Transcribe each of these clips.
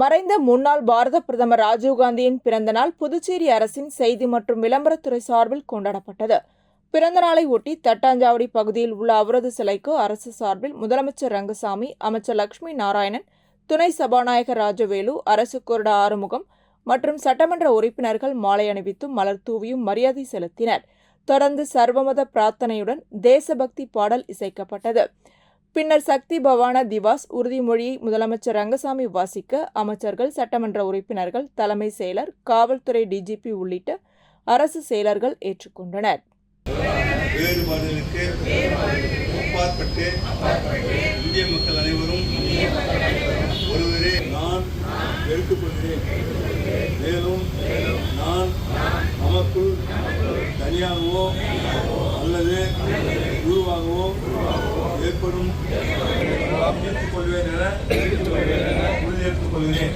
மறைந்த முன்னாள் பாரத பிரதமர் ராஜீவ்காந்தியின் பிறந்தநாள் புதுச்சேரி அரசின் செய்தி மற்றும் விளம்பரத்துறை சார்பில் கொண்டாடப்பட்டது. பிறந்தநாளை ஒட்டி தட்டாஞ்சாவடி பகுதியில் உள்ள அவரது சிலைக்கு அரசு சார்பில் முதலமைச்சர் ரங்கசாமி, அமைச்சர் லட்சுமி நாராயணன், துணை சபாநாயகர் ராஜவேலு, அரசு கொறடா ஆறுமுகம் மற்றும் சட்டமன்ற உறுப்பினர்கள் மாலை அணிவித்தும் மலர் தூவியும் மரியாதை செலுத்தினர். தொடர்ந்து சர்வமத பிரார்த்தனையுடன் தேசபக்தி பாடல் இசைக்கப்பட்டது. பின்னர் சக்தி பவான திவாஸ் உறுதிமொழியை முதலமைச்சர் ரங்கசாமி வாசிக்க அமைச்சர்கள், சட்டமன்ற உறுப்பினர்கள், தலைமை செயலர், காவல்துறை டிஜிபி உள்ளிட்ட அரசு செயலர்கள் ஏற்றுக்கொண்டனர். வேறுபாடுகளுக்கு அப்பாற்பட்டு இந்திய மக்கள் அனைவரும் ஒருவரே நான் எடுத்துக்கொள்கிறேன். மேலும் நான் நமக்குள் தனியாகவோ அல்லது குழுவாகவோ ஏற்படும் ஏற்றுக் கொள்வேன் என உறுதியேற்றுக் கொள்கிறேன்.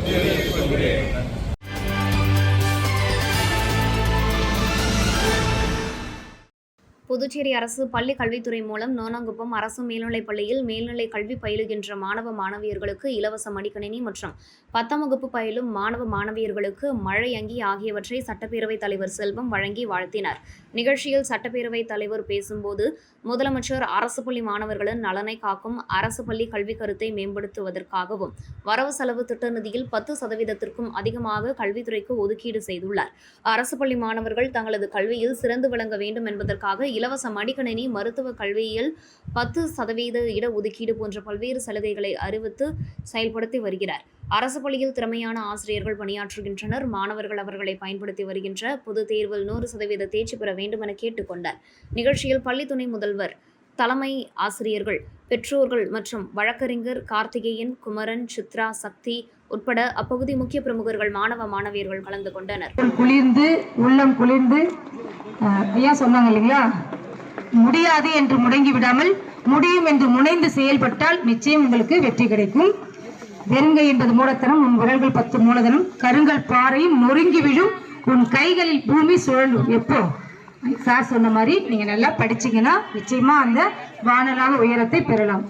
புதுச்சேரி அரசு பள்ளி கல்வித்துறை மூலம் நோனாங்குப்பம் அரசு மேல்நிலைப் பள்ளியில் மேல்நிலை கல்வி பயிலுகின்ற மாணவ மாணவியர்களுக்கு இலவச மடிக்கணினி மற்றும் 10ஆம் வகுப்பு பயிலும் மாணவ மாணவியர்களுக்கு மழை அங்கி ஆகியவற்றை சட்டப்பேரவைத் தலைவர் செல்வம் வழங்கி வாழ்த்தினார். நிகழ்ச்சியில் சட்டப்பேரவைத் தலைவர் பேசும்போது, முதலமைச்சர் அரசு பள்ளி மாணவர்களின் நலனை காக்கும் அரசு பள்ளி கல்வி கருத்தை மேம்படுத்துவதற்காகவும் வரவு செலவு திட்ட நிதியில் 10% அதிகமாக கல்வித்துறைக்கு ஒதுக்கீடு செய்துள்ளார். அரசு பள்ளி மாணவர்கள் தங்களது கல்வியில் சிறந்து விளங்க வேண்டும் என்பதற்காக இலவச மடிக்கணினி, மருத்துவ கல்வியில் 10% இடஒதுக்கீடு போன்ற பல்வேறு சலுகைகளை அறிவித்து செயல்படுத்தி வருகிறார். அரசு பள்ளியில் திறமையான ஆசிரியர்கள் பணியாற்றுகின்றனர். மாணவர்கள் அவர்களை பயன்படுத்தி வருகின்ற பொதுத் தேர்வில் 100% தேர்ச்சி பெற வேண்டும் என கேட்டுக்கொண்டார். நிகழ்ச்சியில் பள்ளி துணை முதல்வர், தலைமை ஆசிரியர்கள், பெற்றோர்கள் மற்றும் வழக்கறிஞர் கார்த்திகேயன், குமரன், சித்ரா, சக்தி உட்பட அப்பகுதி முக்கிய பிரமுகர்கள், மாணவ மாணவியர்கள் கலந்து கொண்டனர். குளிர்ந்து உள்ளம் குளிர்ந்து ஐயா சொன்னாங்க இல்லைங்களா, முடியாது என்று முடங்கி விடாமல் முடியும் என்று முனைந்து செயல்பட்டால் நிச்சயம் உங்களுக்கு வெற்றி கிடைக்கும். வெறுங்கை என்பது மூலத்தனம், உன் விரல்கள் 10 மூலதனம், கருங்கல் பாறையும் நொறுங்கி விழும், உன் கைகளில் பூமி சுழலும். எப்போ சார் சொன்ன மாதிரி நீங்க நல்லா படிச்சீங்கன்னா நிச்சயமா அந்த வானலாக உயரத்தை பெறலாம்.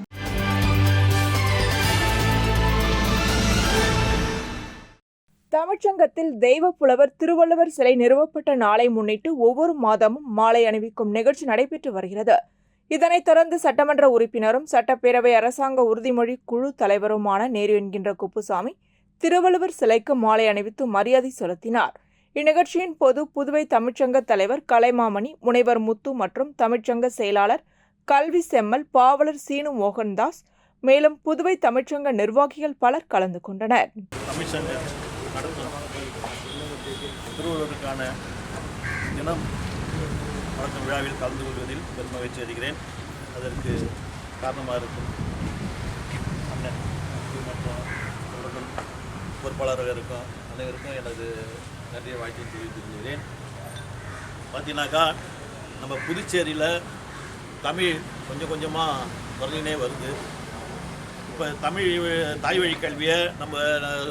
தமிழ்ச்சங்கத்தில் தெய்வ புலவர் திருவள்ளுவர் சிலை நிறுவப்பட்ட நாளை முன்னிட்டு ஒவ்வொரு மாதமும் மாலை அணிவிக்கும் நிகழ்ச்சி நடைபெற்று வருகிறது. இதனைத் தொடர்ந்து சட்டமன்ற உறுப்பினரும் சட்டப்பேரவை அரசாங்க உறுதிமொழி குழு தலைவருமான நேரு என்கின்ற குப்புசாமி திருவள்ளுவர் சிலைக்கு மாலை அணிவித்து மரியாதை செலுத்தினார். இந்நிகழ்ச்சியின் போது புதுவை தமிழ்ச்சங்க தலைவர் கலைமாமணி, முனைவர் முத்து மற்றும் தமிழ்ச்சங்க செயலாளர் கல்வி செம்மல், பாவலர் சீனு மோகன்தாஸ், மேலும் புதுவை தமிழ்ச்சங்க நிர்வாகிகள் பலர் கலந்து கொண்டனர். திருவள்ளுவருக்கான தினம் வழக்கம் விழாவில் கலந்து கொள்வதில் பெரும் மகிழ்ச்சி அடைகிறேன். அதற்கு காரணமாக இருக்கும் அண்ணன் மற்றும் அவர்கள் பொறுப்பாளராக இருக்கும் அனைவருக்கும் எனது நன்றியை வாழ்க்கையை தெரிவித்துக் கொள்கிறேன். பார்த்தீங்கன்னாக்கா நம்ம புதுச்சேரியில் தமிழ் கொஞ்சம் கொஞ்சமாக குறைஞ்சினே வருது. இப்போ தமிழ் தாய் வழி கல்வியை நம்ம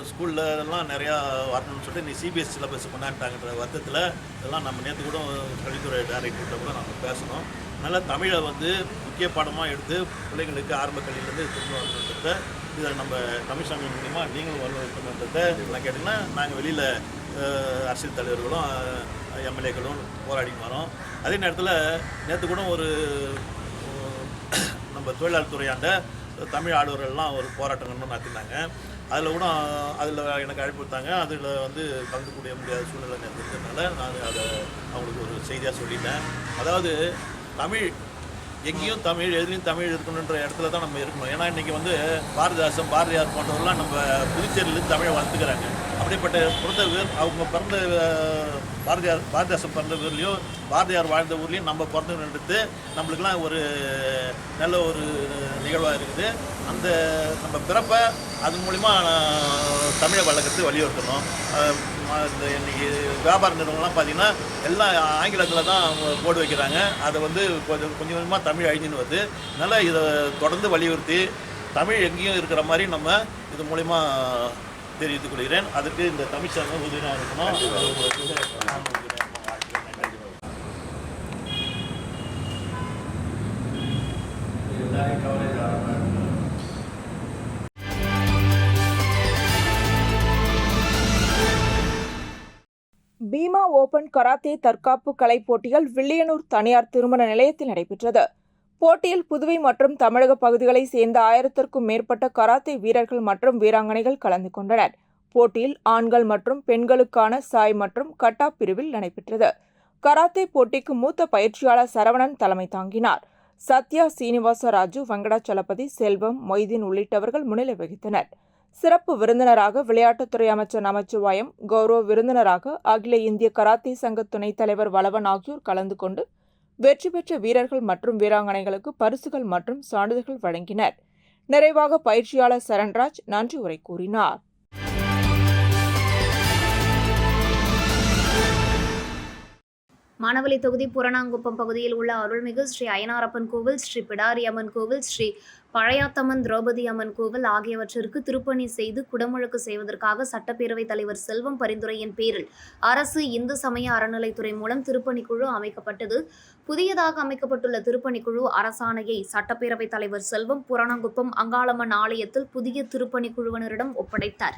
ஸ்கூல்லலாம் நிறையா வரணும்னு சொல்லிட்டு நீ சிபிஎஸ்சி சிலபஸ் கொண்டாட்டாங்கன்ற வருத்தத்தில் இதெல்லாம் நம்ம நேற்று கூட கல்வித்துறை டைரக்டர்கிட்ட கூட நம்ம பேசணும். அதனால் தமிழை முக்கிய பாடமாக எடுத்து பிள்ளைங்களுக்கு ஆரம்ப கல்வியிலேருந்து திரும்ப வரணுன்றத இதை நம்ம தமிழ் சங்கம் மூலிமா நீங்களும் வரணுன்றதை நான் கேட்டிங்கன்னா நாங்கள் வெளியில் அரசியல் தலைவர்களும் எம்எல்ஏக்களும் போராடி வரோம். அதே நேரத்தில் நேற்று கூட ஒரு நம்ம தொழிலாளர் துறையாண்ட தமிழ் ஆளுநர்கள்லாம் ஒரு போராட்டங்கள்னு நடத்தினாங்க. அதில் எனக்கு அழைப்பு கொடுத்தாங்க. அதில் கலந்துக்கூடிய முடியாத சூழ்நிலை இருக்கிறதுனால நான் அதை அவங்களுக்கு ஒரு செய்தியாக சொல்லிட்டேன். அதாவது தமிழ் எங்கேயும் தமிழ், எதுலேயும் தமிழ் இருக்கணுன்ற இடத்துல தான் நம்ம இருக்கணும். ஏன்னா இன்றைக்கி பாரதிதாசன், பாரதியார் போன்றவர்கள்லாம் நம்ம புதுச்சேரியிலேருந்து தமிழை வளர்த்துக்கிறாங்க. அப்படிப்பட்ட அவங்க பிறந்த பாரதிதாசன் பிறந்த ஊர்லேயும் பாரதியார் வாழ்ந்த ஊர்லேயும் நம்ம பிறந்தது நம்மளுக்கெல்லாம் ஒரு நல்ல ஒரு நிகழ்வாக இருக்குது. அந்த நம்ம பிறப்பை அது மூலிமா தமிழை வளர்க்கறதுக்கு வலியுறுத்தணும். இந்த இன்றைக்கி வியாபார நிறுவனம்லாம் பார்த்திங்கன்னா எல்லாம் ஆங்கிலத்தில் தான் அவங்க போர்டு வைக்கிறாங்க. அதை கொஞ்சம் கொஞ்சமாக தமிழ் அழிஞ்சின்னு வருது. அதனால் இதை தொடர்ந்து வலியுறுத்தி தமிழ் எங்கேயும் இருக்கிற மாதிரி நம்ம இது மூலிமா தெரிவித்துக் கொள்கிறேன். அதுக்கு இந்த தமிழ் சங்கம் உதவியாக இருக்கணும். ஓபன் கராத்தே தற்காப்பு கலை போட்டிகள் வில்லியனூர் தனியார் திருமண நிலையத்தில் நடைபெற்றது. போட்டியில் புதுவை மற்றும் தமிழக பகுதிகளைச் சேர்ந்த 1000க்கும் மேற்பட்ட கராத்தே வீரர்கள் மற்றும் வீராங்கனைகள் கலந்து கொண்டனர். போட்டியில் ஆண்கள் மற்றும் பெண்களுக்கான சாய் மற்றும் கட்டா பிரிவில் நடைபெற்றது. கராத்தே போட்டிக்கு மூத்த பயிற்சியாளர் சரவணன் தலைமை தாங்கினார். சத்யா, சீனிவாச ராஜு, வெங்கடாச்சலபதி, செல்வம், மொய்தீன் உள்ளிட்டவர்கள் முன்னிலை வகித்தனர். சிறப்பு விருந்தினராக விளையாட்டுத்துறை அமைச்சர் நமச்சிவாயம், கௌரவ விருந்தினராக அகில இந்திய கராத்தே சங்க துணைத் தலைவர் வளவன் ஆகியோர் கலந்து கொண்டு வெற்றி பெற்ற வீரர்கள் மற்றும் வீராங்கனைகளுக்கு பரிசுகள் மற்றும் சான்றிதழ்கள் வழங்கினர். நிறைவாக பயிற்சியாளர் சரண்ராஜ் நன்றி உரை கூறினார். மானவலி தொகுதி புரணாங்குப்பம் பகுதியில் உள்ள அருள்மிகு ஸ்ரீ அய்யனாரப்பன் கோவில், ஸ்ரீ பிடாரி அம்மன் கோவில், ஸ்ரீ பழையாத்தம்மன் திரௌபதி அம்மன் கோவில் ஆகியவற்றிற்கு திருப்பணி செய்து குடமுழுக்கு செய்வதற்காக சட்டப்பேரவைத் தலைவர் செல்வம் பரிந்துரையின் பேரில் அரசு இந்து சமய அறநிலைத்துறை மூலம் திருப்பணிக்குழு அமைக்கப்பட்டது. புதியதாக அமைக்கப்பட்டுள்ள திருப்பணிக்குழு அரசாணையை சட்டப்பேரவைத் தலைவர் செல்வம் புரணாங்குப்பம் அங்காளம்மன் ஆலயத்தில் புதிய திருப்பணிக்குழுவினரிடம் ஒப்படைத்தார்.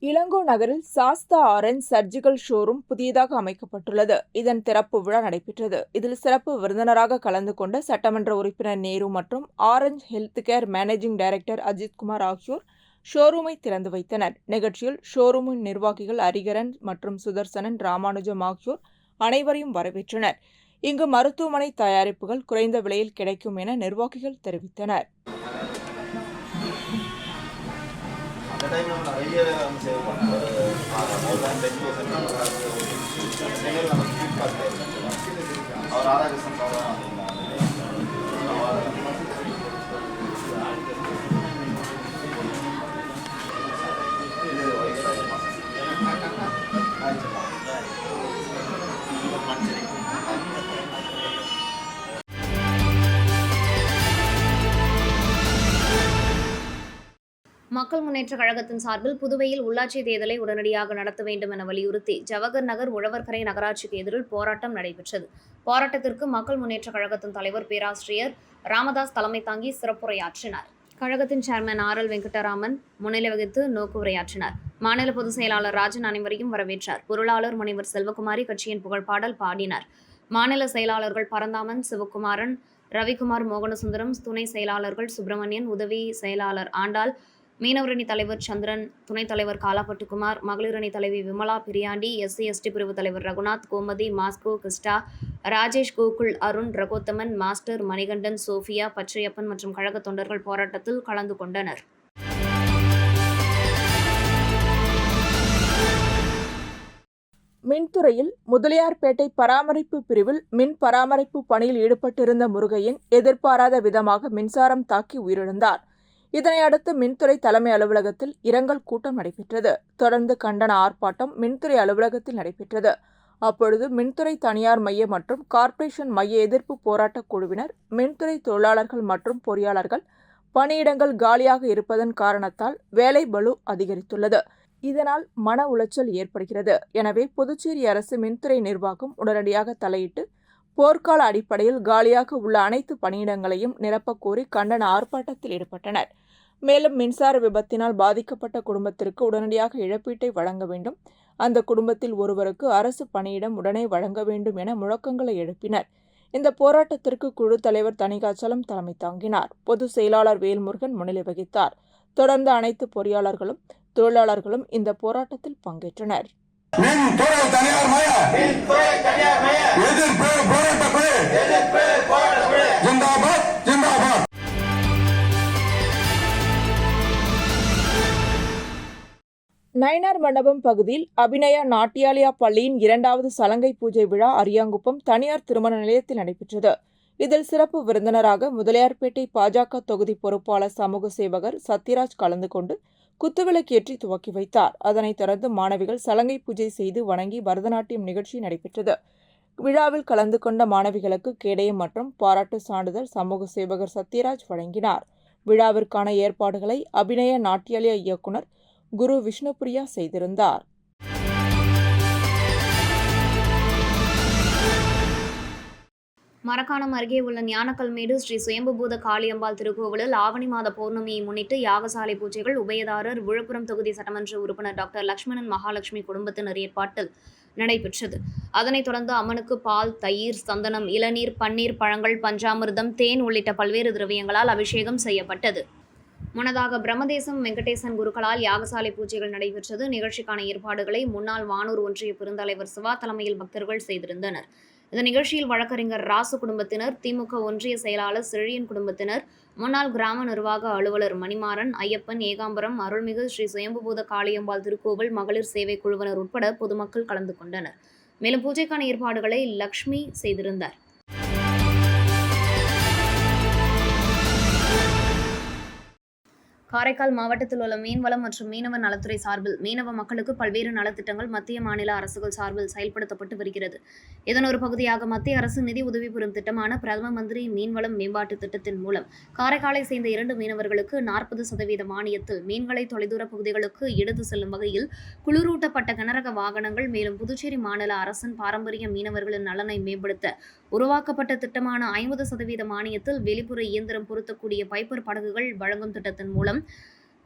இளங்கோ நகரில் சாஸ்தா ஆரஞ்ச் சர்ஜிக்கல் ஷோரூம் புதியதாக அமைக்கப்பட்டுள்ளது. இதன் திறப்பு விழா நடைபெற்றது. இதில் சிறப்பு விருந்தினராக கலந்து கொண்ட சட்டமன்ற உறுப்பினர் நேரு மற்றும் orange health care managing director Ajithkumar ஆகியோர் ஷோரூமை திறந்து வைத்தனர். நிகழ்ச்சியில் ஷோரூமின் நிர்வாகிகள் அரிகரன் மற்றும் சுதர்சனன், ராமானுஜம் ஆகியோர் அனைவரையும் வரவேற்றனர். இங்கு மருத்துவமனை தயாரிப்புகள் குறைந்த விலையில் கிடைக்கும் என நிர்வாகிகள் தெரிவித்தனர். மக்கள் முன்னேற்ற கழகத்தின் சார்பில் புதுவையில் உள்ளாட்சி தேர்தலை உடனடியாக நடத்த வேண்டும் என வலியுறுத்தி ஜவஹர் நகர் உழவர்கரை நகராட்சிக்கு எதிரில் போராட்டம் நடைபெற்றது. போராட்டத்திற்கு மக்கள் முன்னேற்ற கழகத்தின் தலைவர் பேராசிரியர் ராமதாஸ் தலைமை தாங்கி சிறப்புரையாற்றினார். கழகத்தின் சேர்மன் RL வெங்கடராமன் முன்னிலை வகித்து நோக்குரையாற்றினார். மாநில பொதுச் செயலாளர் ராஜன் அனைவரையும் வரவேற்றார். பொருளாளர் முனைவர் செல்வகுமாரி கட்சியின் புகழ்பாடல் பாடினார். மாநில செயலாளர்கள் பரந்தாமன், சிவகுமாரன், ரவிக்குமார், மோகனசுந்தரம், துணை செயலாளர்கள் சுப்பிரமணியன், உதவி செயலாளர் ஆண்டாள், மீனவர் அணி தலைவர் சந்திரன், துணைத் தலைவர் காலாப்பட்டுக்குமார், மகளிர் அணி தலைவி விமலா பிரியாண்டி, SC/ST பிரிவு தலைவர் ரகுநாத், கோமதி, மாஸ்கோ, Christa, Rajesh, Gokul, Arun, Ragothaman, master, Manikandan, Sophia, Pachaiyappan மற்றும் கழக தொண்டர்கள் போராட்டத்தில் கலந்து கொண்டனர். மின்துறையில் முதலியார்பேட்டை பராமரிப்பு பிரிவில் மின் பராமரிப்பு பணியில் ஈடுபட்டிருந்த முருகையன் எதிர்பாராத விதமாக மின்சாரம் தாக்கி உயிரிழந்தார். இதனையடுத்து மின்துறை தலைமை அலுவலகத்தில் இரங்கல் கூட்டம் நடைபெற்றது. தொடர்ந்து கண்டன ஆர்ப்பாட்டம் மின்துறை அலுவலகத்தில் நடைபெற்றது. அப்பொழுது மின்துறை தனியார் மைய மற்றும் கார்ப்பரேஷன் மைய எதிர்ப்பு போராட்டக் குழுவினர், மின்துறை தொழிலாளர்கள் மற்றும் பொறியாளர்கள் பணியிடங்கள் காலியாக இருப்பதன் காரணத்தால் வேலை பளு அதிகரித்துள்ளது. இதனால் மன உளைச்சல் ஏற்படுகிறது. எனவே புதுச்சேரி அரசு மின்துறை நிர்வாகம் உடனடியாக தலையிட்டு போர்க்கால அடிப்படையில் காலியாக உள்ள அனைத்து பணியிடங்களையும் நிரப்பக் கோரி கண்டன ஆர்ப்பாட்டத்தில் ஈடுபட்டனர். மேலும் மின்சார விபத்தினால் பாதிக்கப்பட்ட குடும்பத்திற்கு உடனடியாக இழப்பீட்டை வழங்க வேண்டும், அந்த குடும்பத்தில் ஒருவருக்கு அரசு பணியிடம் உடனே வழங்க வேண்டும் என முழக்கங்களை எழுப்பினர். இந்த போராட்டத்திற்கு குழு தலைவர் தணிகாச்சலம் தலைமை தாங்கினார். பொதுச் செயலாளர் வேல்முருகன் முன்னிலை வகித்தார். தொடர்ந்து அனைத்து பொறியாளர்களும் தொழிலாளர்களும் இந்த போராட்டத்தில் பங்கேற்றனர். நயினார் மண்டபம் பகுதியில் அபிநயா நாட்டியாலயா பள்ளியின் 2வது சலங்கை பூஜை விழா அரியாங்குப்பம் தனியார் திருமண நிலையத்தில் நடைபெற்றது. இதில் சிறப்பு விருந்தினராக முதலியார்பேட்டை பாஜக தொகுதி பொறுப்பாளர் சமூக சேவகர் சத்யராஜ் கலந்து கொண்டு குத்துவிளக்கேற்றி துவக்கி வைத்தார். அதனைத் தொடர்ந்து மாணவிகள் சலங்கை பூஜை செய்து வணங்கி பரதநாட்டியம் நிகழ்ச்சி நடைபெற்றது. விழாவில் கலந்து கொண்ட மாணவிகளுக்கு கேடயம் மற்றும் பாராட்டு சான்றிதழ் சமூக சேவகர் சத்யராஜ் வழங்கினார். விழாவிற்கான ஏற்பாடுகளை அபிநய நாட்டியாலயா இயக்குனர் குரு விஷ்ணுபிரியா செய்திருந்தார். மரக்காணம் அருகே உள்ள ஞானக்கல்மேடு ஸ்ரீ சுயம்புபூத காளியம்பாள் திருக்கோவிலில் ஆவணி மாத பௌர்ணமியை முன்னிட்டு யாகசாலை பூஜைகள் உபயதாரர் விழுப்புரம் தொகுதி சட்டமன்ற உறுப்பினர் டாக்டர் லட்சுமணன் மகாலட்சுமி குடும்பத்தினர் ஏற்பாட்டில் நடைபெற்றது. அதனைத் தொடர்ந்து அம்மனுக்கு பால், தயிர், சந்தனம், இளநீர், பன்னீர், பழங்கள், பஞ்சாமிர்தம், தேன் உள்ளிட்ட பல்வேறு திரவியங்களால் அபிஷேகம் செய்யப்பட்டது. முன்னதாக பிரம்மதேசம் வெங்கடேசன் குருக்களால் யாகசாலை பூஜைகள் நடைபெற்றது. நிகழ்ச்சிக்கான ஏற்பாடுகளை முன்னாள் வானூர் ஒன்றிய பெருந்தலைவர் சிவா தலைமையில் பக்தர்கள் செய்திருந்தனர். இந்த நிகழ்ச்சியில் வழக்கறிஞர் ராசு குடும்பத்தினர், திமுக ஒன்றிய செயலாளர் செழியன் குடும்பத்தினர், முன்னாள் கிராம நிர்வாக அலுவலர் மணிமாறன், ஐயப்பன், ஏகாம்பரம், அருள்மிகு ஸ்ரீ சுயம்புபூத காளியம்பாள் திருக்கோவில் மகளிர் சேவை குழுவினர் உட்பட பொதுமக்கள் கலந்து கொண்டனர். மேலும் பூஜைக்கான ஏற்பாடுகளை லக்ஷ்மி செய்திருந்தார். காரைக்கால் மாவட்டத்தில் உள்ள மீன்வளம் மற்றும் மீனவ நலத்துறை சார்பில் மீனவ மக்களுக்கு பல்வேறு நலத்திட்டங்கள் மத்திய மாநில அரசுகள் சார்பில் செயல்படுத்தப்பட்டு வருகிறது. இதன் ஒரு பகுதியாக மத்திய அரசு நிதி உதவி பெறும் திட்டமான பிரதம மந்திரி மீன்வளம் மேம்பாட்டு திட்டத்தின் மூலம் காரைக்காலை சேர்ந்த 2 மீனவர்களுக்கு 40% மானியத்தில் மீன்களை தொலைதூர பகுதிகளுக்கு எடுத்து செல்லும் வகையில் குளிரூட்டப்பட்ட கனரக வாகனங்கள், மேலும் புதுச்சேரி மாநில அரசின் பாரம்பரிய மீனவர்களின் நலனை மேம்படுத்த உருவாக்கப்பட்ட திட்டமான 50% மானியத்தில் வெளிப்புற இயந்திரம் பொருத்தக்கூடிய பைப்பர் படகுகள் வழங்கும் திட்டத்தின் மூலம்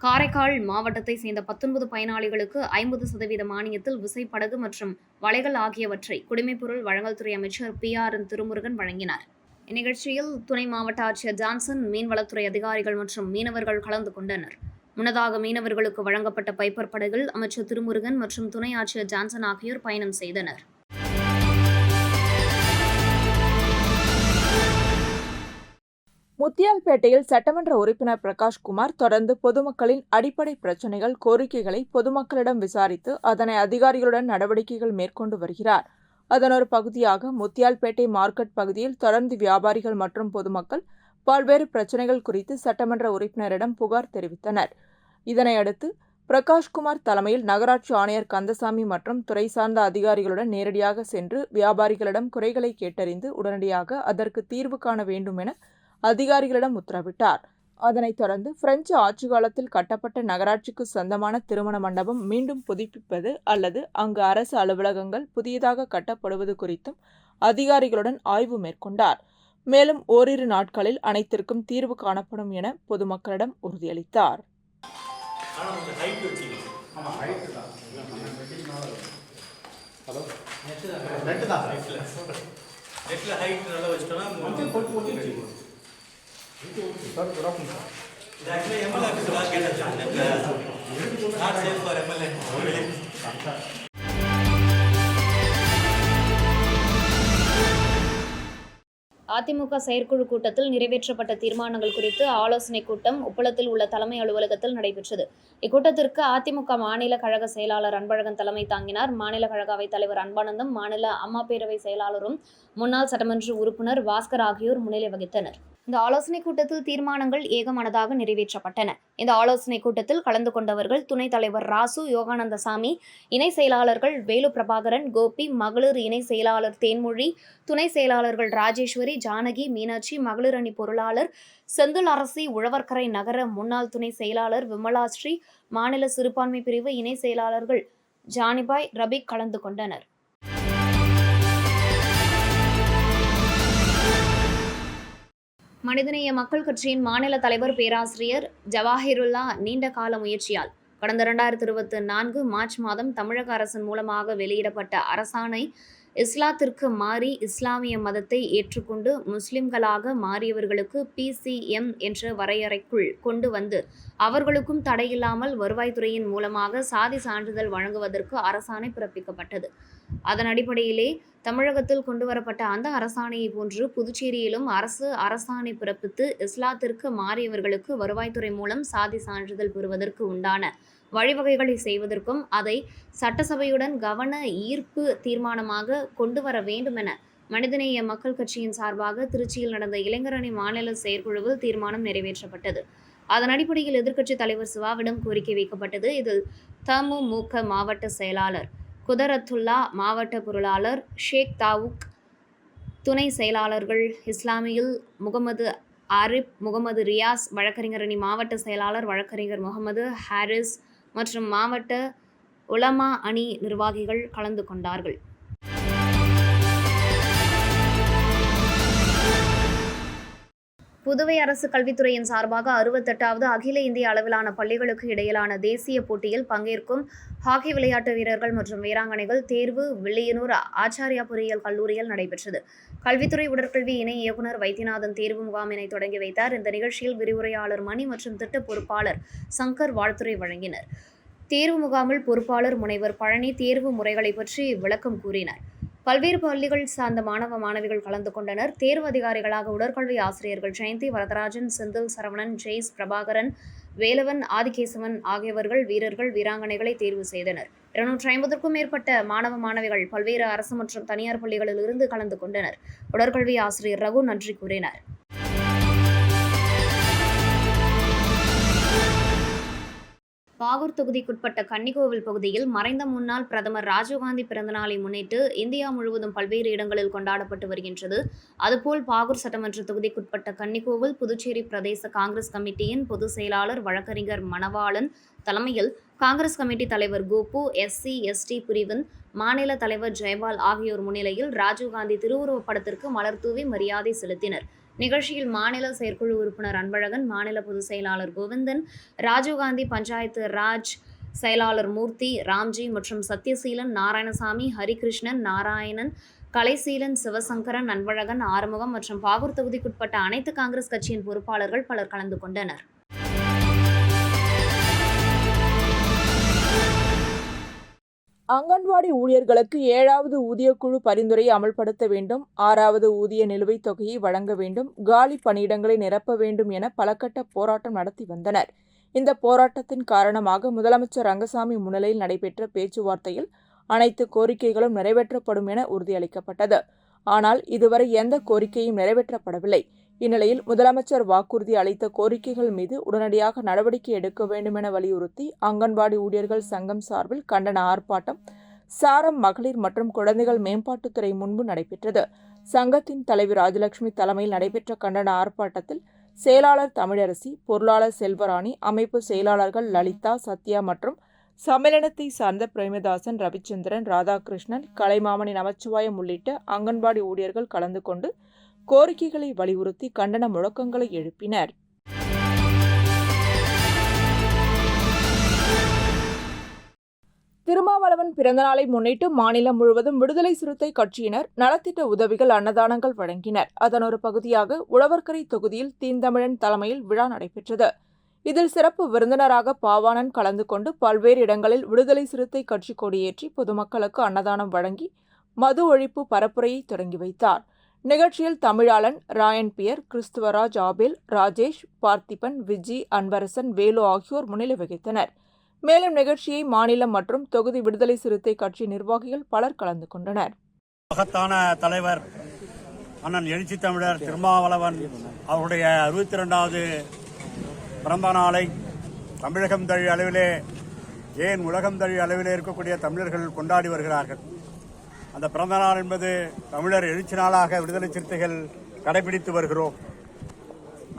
காரைக்கால் மாவட்டத்தை சேர்ந்த 19 பயனாளிகளுக்கு 50% மானியத்தில் விசைப்படகு மற்றும் வலைகள் ஆகியவற்றை குடிமைப்பொருள் வழங்கல் துறை அமைச்சர் PR திருமுருகன் வழங்கினார். இந்நிகழ்ச்சியில் துணை மாவட்ட ஆட்சியர் ஜான்சன், மீன்வளத்துறை அதிகாரிகள் மற்றும் மீனவர்கள் கலந்து கொண்டனர். முன்னதாக மீனவர்களுக்கு வழங்கப்பட்ட பைப்பர் படகில் அமைச்சர் திருமுருகன் மற்றும் துணை ஆட்சியர் ஜான்சன் ஆகியோர் பயணம் செய்தனர். முத்தியால்பேட்டையில் சட்டமன்ற உறுப்பினர் பிரகாஷ்குமார் தொடர்ந்து பொதுமக்களின் அடிப்படை பிரச்சினைகள், கோரிக்கைகளை பொதுமக்களிடம் விசாரித்து அதனை அதிகாரிகளுடன் நடவடிக்கைகள் மேற்கொண்டு வருகிறார். அதன் ஒரு பகுதியாக முத்தியால்பேட்டை மார்க்கெட் பகுதியில் தொடர்ந்து வியாபாரிகள் மற்றும் பொதுமக்கள் பல்வேறு பிரச்சினைகள் குறித்து சட்டமன்ற உறுப்பினரிடம் புகார் தெரிவித்தனர். இதனையடுத்து பிரகாஷ்குமார் தலைமையில் நகராட்சி ஆணையர் கந்தசாமி மற்றும் துறை சார்ந்த அதிகாரிகளுடன் நேரடியாக சென்று வியாபாரிகளிடம் குறைகளை கேட்டறிந்து உடனடியாக அதற்கு தீர்வு காண வேண்டும் என அதிகாரிகளிடம் உத்தரவிட்டார். அதனைத் தொடர்ந்து பிரெஞ்சு ஆட்சி காலத்தில் கட்டப்பட்ட நகராட்சிக்கு சொந்தமான திருமண மண்டபம் மீண்டும் புதுப்பிப்பது அல்லது அங்கு அரசு அலுவலகங்கள் புதியதாக கட்டப்படுவது குறித்தும் அதிகாரிகளுடன் ஆய்வு மேற்கொண்டார். மேலும் ஓரிரு நாட்களில் அனைத்திற்கும் தீர்வு காணப்படும் என பொதுமக்களிடம் உறுதியளித்தார். அதிமுக செயற்குழு கூட்டத்தில் நிறைவேற்றப்பட்ட தீர்மானங்கள் குறித்து ஆலோசனைக் கூட்டம் உப்பளத்தில் உள்ள தலைமை அலுவலகத்தில் நடைபெற்றது. இக்கூட்டத்திற்கு அதிமுக மாநில கழக செயலாளர் அன்பழகன் தலைமை தாங்கினார். மாநில கழக அவைத் தலைவர் அன்பானந்தம், மாநில அம்மா பேரவை செயலாளரும் முன்னாள் சட்டமன்ற உறுப்பினர் பாஸ்கர் ஆகியோர் முன்னிலை வகித்தனர். இந்த ஆலோசனைக் கூட்டத்தில் தீர்மானங்கள் ஏகமனதாக நிறைவேற்றப்பட்டன. இந்த ஆலோசனைக் கூட்டத்தில் கலந்து கொண்டவர்கள் துணைத் தலைவர் ராசு, யோகானந்தசாமி, இணை செயலாளர்கள் வேலு பிரபாகரன், கோபி, மகளிர் இணை செயலாளர் தேன்மொழி, துணை செயலாளர்கள் ராஜேஸ்வரி, ஜானகி, மீனாட்சி, மகளிர் அணி பொருளாளர் செந்தில் அரசி, உழவர்கரை நகர முன்னாள் துணை செயலாளர் விமலாஸ்ரீ, மாநில சிறுபான்மை பிரிவு இணை செயலாளர்கள் ஜானிபாய், ரபிக் கலந்து கொண்டனர். மனிதநேய மக்கள் கட்சியின் மாநில தலைவர் பேராசிரியர் ஜவாஹிருல்லா நீண்ட கால முயற்சியால் கடந்த 2024 மார்ச் மாதம் தமிழக அரசின் மூலமாக வெளியிடப்பட்ட அரசாணை இஸ்லாத்திற்கு மாறி இஸ்லாமிய மதத்தை ஏற்றுக்கொண்டு முஸ்லிம்களாக மாறியவர்களுக்கு PCM என்ற வரையறைக்குள் கொண்டு வந்து அவர்களுக்கும் தடையில்லாமல் வருவாய்த்துறையின் மூலமாக சாதி சான்றிதழ் வழங்குவதற்கு அரசாணை பிறப்பிக்கப்பட்டது. அதன் அடிப்படையிலே தமிழகத்தில் கொண்டுவரப்பட்ட அந்த அரசாணையை போன்று புதுச்சேரியிலும் அரசு அரசாணை பிறப்பித்து இஸ்லாத்திற்கு மாறியவர்களுக்கு வருவாய்த்துறை மூலம் சாதி சான்றிதழ் பெறுவதற்கு உண்டான வழிவகைகளை செய்வதற்கும் அதை சட்டசபையுடன் கவன ஈர்ப்பு தீர்மானமாக கொண்டு வர வேண்டும் என மனிதநேய மக்கள் கட்சியின் சார்பாக திருச்சியில் நடந்த இளைஞரணி மாநில செயற்குழுவில் தீர்மானம் நிறைவேற்றப்பட்டது. அதன் அடிப்படையில் எதிர்க்கட்சித் தலைவர் சிவாவிடம் கோரிக்கை வைக்கப்பட்டது. இதில் தமுமுக மாவட்ட செயலாளர் குதரத்துல்லா, மாவட்ட பொருளாளர் ஷேக் தாவூக், துணை செயலாளர்கள் இஸ்லாமியில் முகமது ஆரிப், முகமது ரியாஸ், வழக்கறிஞர் அணி மாவட்ட செயலாளர் வழக்கறிஞர் முகமது ஹாரிஸ் மற்றும் மாவட்ட உலமா அணி நிர்வாகிகள் கலந்து கொண்டார்கள். புதுவை அரசு கல்வித்துறையின் சார்பாக 68வது அகில இந்திய அளவிலான பள்ளிகளுக்கு இடையிலான தேசிய போட்டியில் பங்கேற்கும் ஹாக்கி விளையாட்டு வீரர்கள் மற்றும் வீராங்கனைகள் தேர்வு வில்லியனூர் ஆச்சாரியா பொறியியல் கல்லூரியில் நடைபெற்றது. கல்வித்துறை உடற்கல்வி இணை இயக்குநர் வைத்தியநாதன் தேர்வு முகாமினை தொடங்கி வைத்தார். இந்த நிகழ்ச்சியில் விரிவுரையாளர் மணி மற்றும் திட்ட பொறுப்பாளர் சங்கர் வாழ்த்துரை வழங்கினர். தேர்வு முகாமில் பொறுப்பாளர் முனைவர் பழனி தேர்வு முறைகளை பற்றி விளக்கம் கூறினர். பல்வேறு பள்ளிகள் சார்ந்த மாணவ மாணவிகள் கலந்து கொண்டனர். தேர்வு அதிகாரிகளாக உடற்கல்வி ஆசிரியர்கள் ஜெயந்தி, வரதராஜன், செந்தில், சரவணன், ஜெய்ஸ், பிரபாகரன், வேலவன், ஆதிகேசவன் ஆகியவர்கள் வீரர்கள் வீராங்கனைகளை தேர்வு செய்தனர். 250க்கும் மேற்பட்ட மாணவ மாணவிகள் பல்வேறு அரசு மற்றும் தனியார் பள்ளிகளில் இருந்து கலந்து கொண்டனர். உடற்கல்வி ஆசிரியர் ரகு நன்றி கூறினார். பாகூர் தொகுதிக்குட்பட்ட கன்னிகோவில் பகுதியில் மறைந்த முன்னாள் பிரதமர் ராஜீவ்காந்தி பிறந்தநாளை முன்னிட்டு இந்தியா முழுவதும் பல்வேறு இடங்களில் கொண்டாடப்பட்டு வருகின்றது. அதுபோல் பாகூர் சட்டமன்ற தொகுதிக்குட்பட்ட கன்னிகோவில் புதுச்சேரி பிரதேச காங்கிரஸ் கமிட்டியின் பொதுச் செயலாளர் வழக்கறிஞர் மணவாளன் தலைமையில் காங்கிரஸ் கமிட்டி தலைவர் கோபு, SC/ST பிரிவின் மாநில தலைவர் ஜெயபால் ஆகியோர் முன்னிலையில் ராஜீவ்காந்தி திருவுருவப் படத்திற்கு மலர் தூவி மரியாதை செலுத்தினர். நிகழ்ச்சியில் மாநில செயற்குழு உறுப்பினர் அன்பழகன், மாநில பொதுச் செயலாளர் கோவிந்தன், ராஜீவ்காந்தி பஞ்சாயத்து ராஜ் செயலாளர் மூர்த்தி, ராம்ஜி மற்றும் சத்யசீலன், நாராயணசாமி, ஹரிகிருஷ்ணன், நாராயணன், கலைசீலன், சிவசங்கரன், அன்பழகன், ஆறுமுகம் மற்றும் பாகூர் தொகுதிக்குட்பட்ட அனைத்து காங்கிரஸ் கட்சியின் பொறுப்பாளர்கள் பலர் கலந்து கொண்டனர். அங்கன்வாடி ஊழியர்களுக்கு 7வது ஊதியக்குழு பரிந்துரையை அமல்படுத்த வேண்டும், 6வது ஊதிய நிலுவைத் தொகையை வழங்க வேண்டும், காலி பணியிடங்களை நிரப்ப வேண்டும் என பலகட்ட போராட்டம் நடத்தி வந்தனர். இந்த போராட்டத்தின் காரணமாக முதலமைச்சர் ரங்கசாமி முன்னிலையில் நடைபெற்ற பேச்சுவார்த்தையில் அனைத்து கோரிக்கைகளும் நிறைவேற்றப்படும் என உறுதியளிக்கப்பட்டது. ஆனால் இதுவரை எந்த கோரிக்கையும் நிறைவேற்றப்படவில்லை. இந்நிலையில் முதலமைச்சர் வாக்குறுதி அளித்த கோரிக்கைகள் மீது உடனடியாக நடவடிக்கை எடுக்க வேண்டும் என வலியுறுத்தி அங்கன்வாடி ஊழியர்கள் சங்கம் சார்பில் கண்டன ஆர்ப்பாட்டம் சாரம் மகளிர் மற்றும் குழந்தைகள் மேம்பாட்டுத்துறை முன்பு நடைபெற்றது. சங்கத்தின் தலைவர் ராஜலட்சுமி தலைமையில் நடைபெற்ற கண்டன ஆர்ப்பாட்டத்தில் செயலாளர் தமிழரசி, பொருளாளர் செல்வராணி, அமைப்பு செயலாளர்கள் லலிதா, சத்யா மற்றும் சம்மேளனத்தை சார்ந்த பிரேமதாசன், ரவிச்சந்திரன், ராதாகிருஷ்ணன், கலைமாமணி நமச்சிவாயம் உள்ளிட்ட அங்கன்வாடி ஊழியர்கள் கலந்து கொண்டு கோரிக்கைகளை வலியுறுத்தி கண்டன முழக்கங்களை எழுப்பினர். திருமாவளவன் பிறந்தநாளை முன்னிட்டு மாநிலம் முழுவதும் விடுதலை சிறுத்தை கட்சியினர் நலத்திட்ட உதவிகள், அன்னதானங்கள் வழங்கினர். அதன் ஒரு பகுதியாக உழவர்கரை தொகுதியில் தீந்தமிழன் தலைமையில் விழா நடைபெற்றது. இதில் சிறப்பு விருந்தினராக பாவாணன் கலந்து கொண்டு பல்வேறு இடங்களில் விடுதலை சிறுத்தை கட்சி கொடியேற்றி பொதுமக்களுக்கு அன்னதானம் வழங்கி மது ஒழிப்பு பரப்புரையை தொடங்கி வைத்தார். நிகழ்ச்சியில் தமிழாளன், ராயன் பியர், கிறிஸ்துவராஜ், ஆபேல், ராஜேஷ், பார்த்திபன், விஜி, அன்பரசன், வேலு ஆகியோர் முன்னிலை வகித்தனர். மேலும் நிகழ்ச்சியை மாநிலம் மற்றும் தொகுதி விடுதலை சிறுத்தை கட்சி நிர்வாகிகள் பலர் கலந்து கொண்டனர். மகத்தான தலைவர் அண்ணன் எழுச்சி தமிழர் திருமாவளவன் அவருடைய 62வது பிறந்த நாளை தமிழகம் தழி அளவிலே, ஏன் உலகம் தழி அளவிலே இருக்கக்கூடிய தமிழர்கள் கொண்டாடி வருகிறார்கள். அந்த பிறந்த நாள் என்பது தமிழர் எழுச்சி நாளாக விடுதலை சிறுத்தைகள் கடைபிடித்து வருகிறோம்.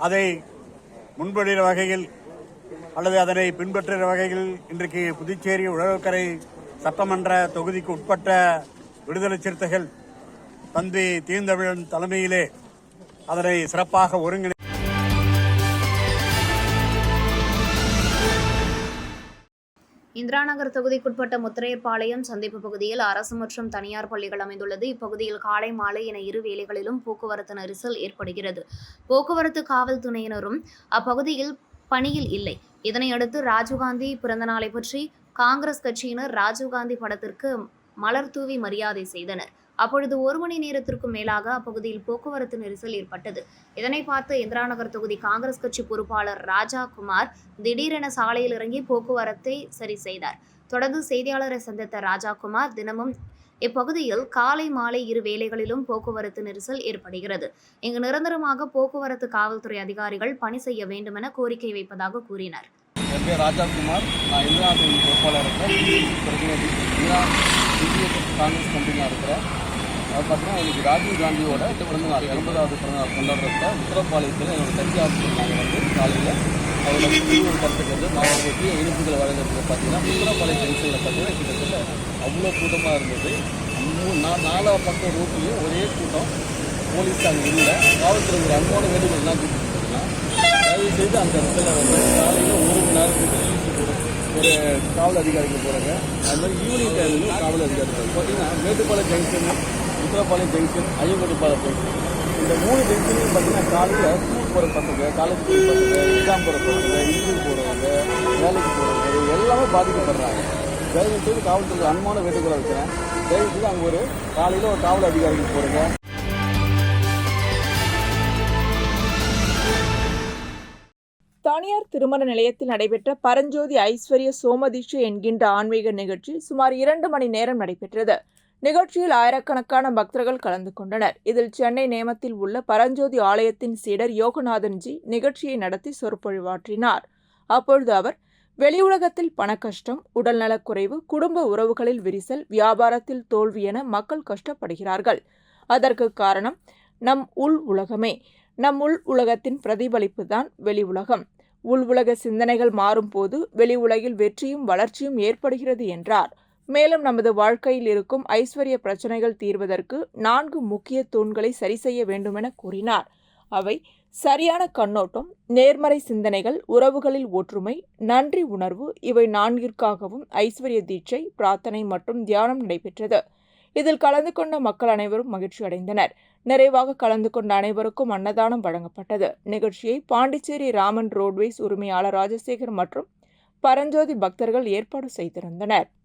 அதை முன்வழிகிற வகையில் அல்லது அதனை பின்பற்றுகிற வகையில் இன்றைக்கு புதுச்சேரி உழவர்கரை சட்டமன்ற தொகுதிக்கு உட்பட்ட விடுதலை சிறுத்தைகள் தந்தை தீந்தமிழன் தலைமையிலே அதனை சிறப்பாக ஒருங்கிணை இந்திராநகர் தொகுதிக்குட்பட்ட முத்திரையர்பாளையம் சந்திப்பு பகுதியில் அரசு மற்றும் தனியார் பள்ளிகள் அமைந்துள்ளது. இப்பகுதியில் காலை, மாலை என இரு வேளைகளிலும் போக்குவரத்து நெரிசல் ஏற்படுகிறது. போக்குவரத்து காவல்துறையினரும் அப்பகுதியில் பணியில் இல்லை. இதனையடுத்து ராஜீவ்காந்தி பிறந்தநாளை பற்றி காங்கிரஸ் கட்சியினர் ராஜீவ்காந்தி படத்திற்கு மலர் தூவி மரியாதை செய்தனர். அப்பொழுது 1 மணி நேரத்திற்கும் மேலாக அப்பகுதியில் போக்குவரத்து நெரிசல் ஏற்பட்டது. இதனை பார்த்த இந்திராநகர் தொகுதி காங்கிரஸ் கட்சி பொறுப்பாளர் ராஜா குமார் திடீரென சாலையில் இறங்கி போக்குவரத்தை சரி செய்தார். தொடர்ந்து செய்தியாளரை சந்தித்த ராஜா குமார், தினமும் இப்பகுதியில் காலை, மாலை இரு வேளைகளிலும் போக்குவரத்து நெரிசல் ஏற்படுகிறது. இங்கு நிரந்தரமாக போக்குவரத்து காவல்துறை அதிகாரிகள் பணி செய்ய வேண்டும் என கோரிக்கை வைப்பதாக கூறினார். என் பேர் ராஜாகுமார். நான் இந்திராநகர் பொறுப்பாளர் இருக்கிறேன். காங்கிரஸ் கம்பெனியாக இருக்கிறேன். அது பார்த்தீங்கன்னா இன்னைக்கு ராஜீவ்காந்தியோட பிறந்தநாள் 80வது பிறந்தநாள் கொண்டாடுறப்ப உத்தரப்பாளையத்தில் என்னோட கட்சி ஆஃபீஸில் நாங்கள் வந்து காலையில் அவரோட திருவுருவ படத்துக்கு மாவட்டத்தில் இனிப்புகளை வழங்குறதுக்கு பார்த்தீங்கன்னா உத்தரப்பாளையம் ஜங்ஷனில் பார்த்தீங்கன்னா கிட்டத்தட்ட அவ்வளோ கூட்டமாக இருந்தது. 4 பக்கம் ரோட்லேயும் ஒரே கூட்டம். போலீஸ் அங்கே இல்லை. காவல்துறை ஒரு அன்போட வேண்டுகோள்லாம் கொடுத்துருக்குது. தயவு செய்து அந்த இடத்துல வந்து காலையில் 1 மணி நேரத்துக்கு ஒரு காவல் அதிகாரிகள் போகிறாங்க. அது மாதிரி ஈவினிங் டைம்லையும் காவல் அதிகாரிகள் பார்த்தீங்கன்னா மேட்டுப்பாளையம் ஜங்ஷன், உத்தரப்பாளையம் ஜங்ஷன், ஐயங்கோட்டுப்பாளையம் ஜங்ஷன், இந்த 3 ஜங்ஷன்லையும் பார்த்தீங்கன்னா காலையில் ஸ்கூல் போகிற பசங்க, காலேஜ் போகிற பசங்க, எக்ஸாம் போகிற பசங்க, இன்டர்வியூ போகிறவங்க, வேலைக்கு போகிறவங்க, இது எல்லாமே பாதிக்கப்படுறாங்க. தயவு செய்து காவல்துறை அன்பான வேண்டுகோளை வைக்கிறேன். தயவு செய்து அங்கே ஒரு காலையில் ஒரு காவல் அதிகாரிகள் போகிறங்க. தனியார் திருமண நிலையத்தில் நடைபெற்ற பரஞ்சோதி ஐஸ்வர்ய சோமதீட்சை என்கின்ற ஆன்மீக நிகழ்ச்சி சுமார் 2 மணி நேரம் நடைபெற்றது. நிகழ்ச்சியில் ஆயிரக்கணக்கான பக்தர்கள் கலந்து கொண்டனர். இதில் சென்னை நேமத்தில் உள்ள பரஞ்சோதி ஆலயத்தின் சீடர் யோகநாதன்ஜி நிகழ்ச்சியை நடத்தி சொற்பொழிவாற்றினார். அப்பொழுது அவர், வெளியுலகத்தில் பணக்கஷ்டம், உடல்நலக்குறைவு, குடும்ப உறவுகளில் விரிசல், வியாபாரத்தில் தோல்வி என மக்கள் கஷ்டப்படுகிறார்கள். அதற்கு காரணம் நம் உள் உலகமே. நம் உள் உலகத்தின் பிரதிபலிப்பு தான் வெளி உலகம். உள் உலக சிந்தனைகள் மாறும்போது வெளி உலகில் வெற்றியும் வளர்ச்சியும் ஏற்படுகிறது என்றார். மேலும் நமது வாழ்க்கையில் இருக்கும் ஐஸ்வர்ய பிரச்சனைகள் தீர்வதற்கு 4 முக்கிய தூண்களை சரி செய்ய வேண்டுமென கூறினார். அவை சரியான கண்ணோட்டம், நேர்மறை சிந்தனைகள், உறவுகளில் ஒற்றுமை, நன்றி உணர்வு. இவை 4ற்காகவும் ஐஸ்வர்ய தீட்சை, பிரார்த்தனை மற்றும் தியானம் நடைபெற்றது. இதில் கலந்து கொண்ட மக்கள் அனைவரும் மகிழ்ச்சி அடைந்தனர். நிறைவாக கலந்து கொண்ட அனைவருக்கும் அன்னதானம் வழங்கப்பட்டது. நிகழ்ச்சியை பாண்டிச்சேரி ராமன் ரோட்வேஸ் உரிமையாளர் ராஜசேகர் மற்றும் பரஞ்சோதி பக்தர்கள் ஏற்பாடு செய்திருந்தனர்.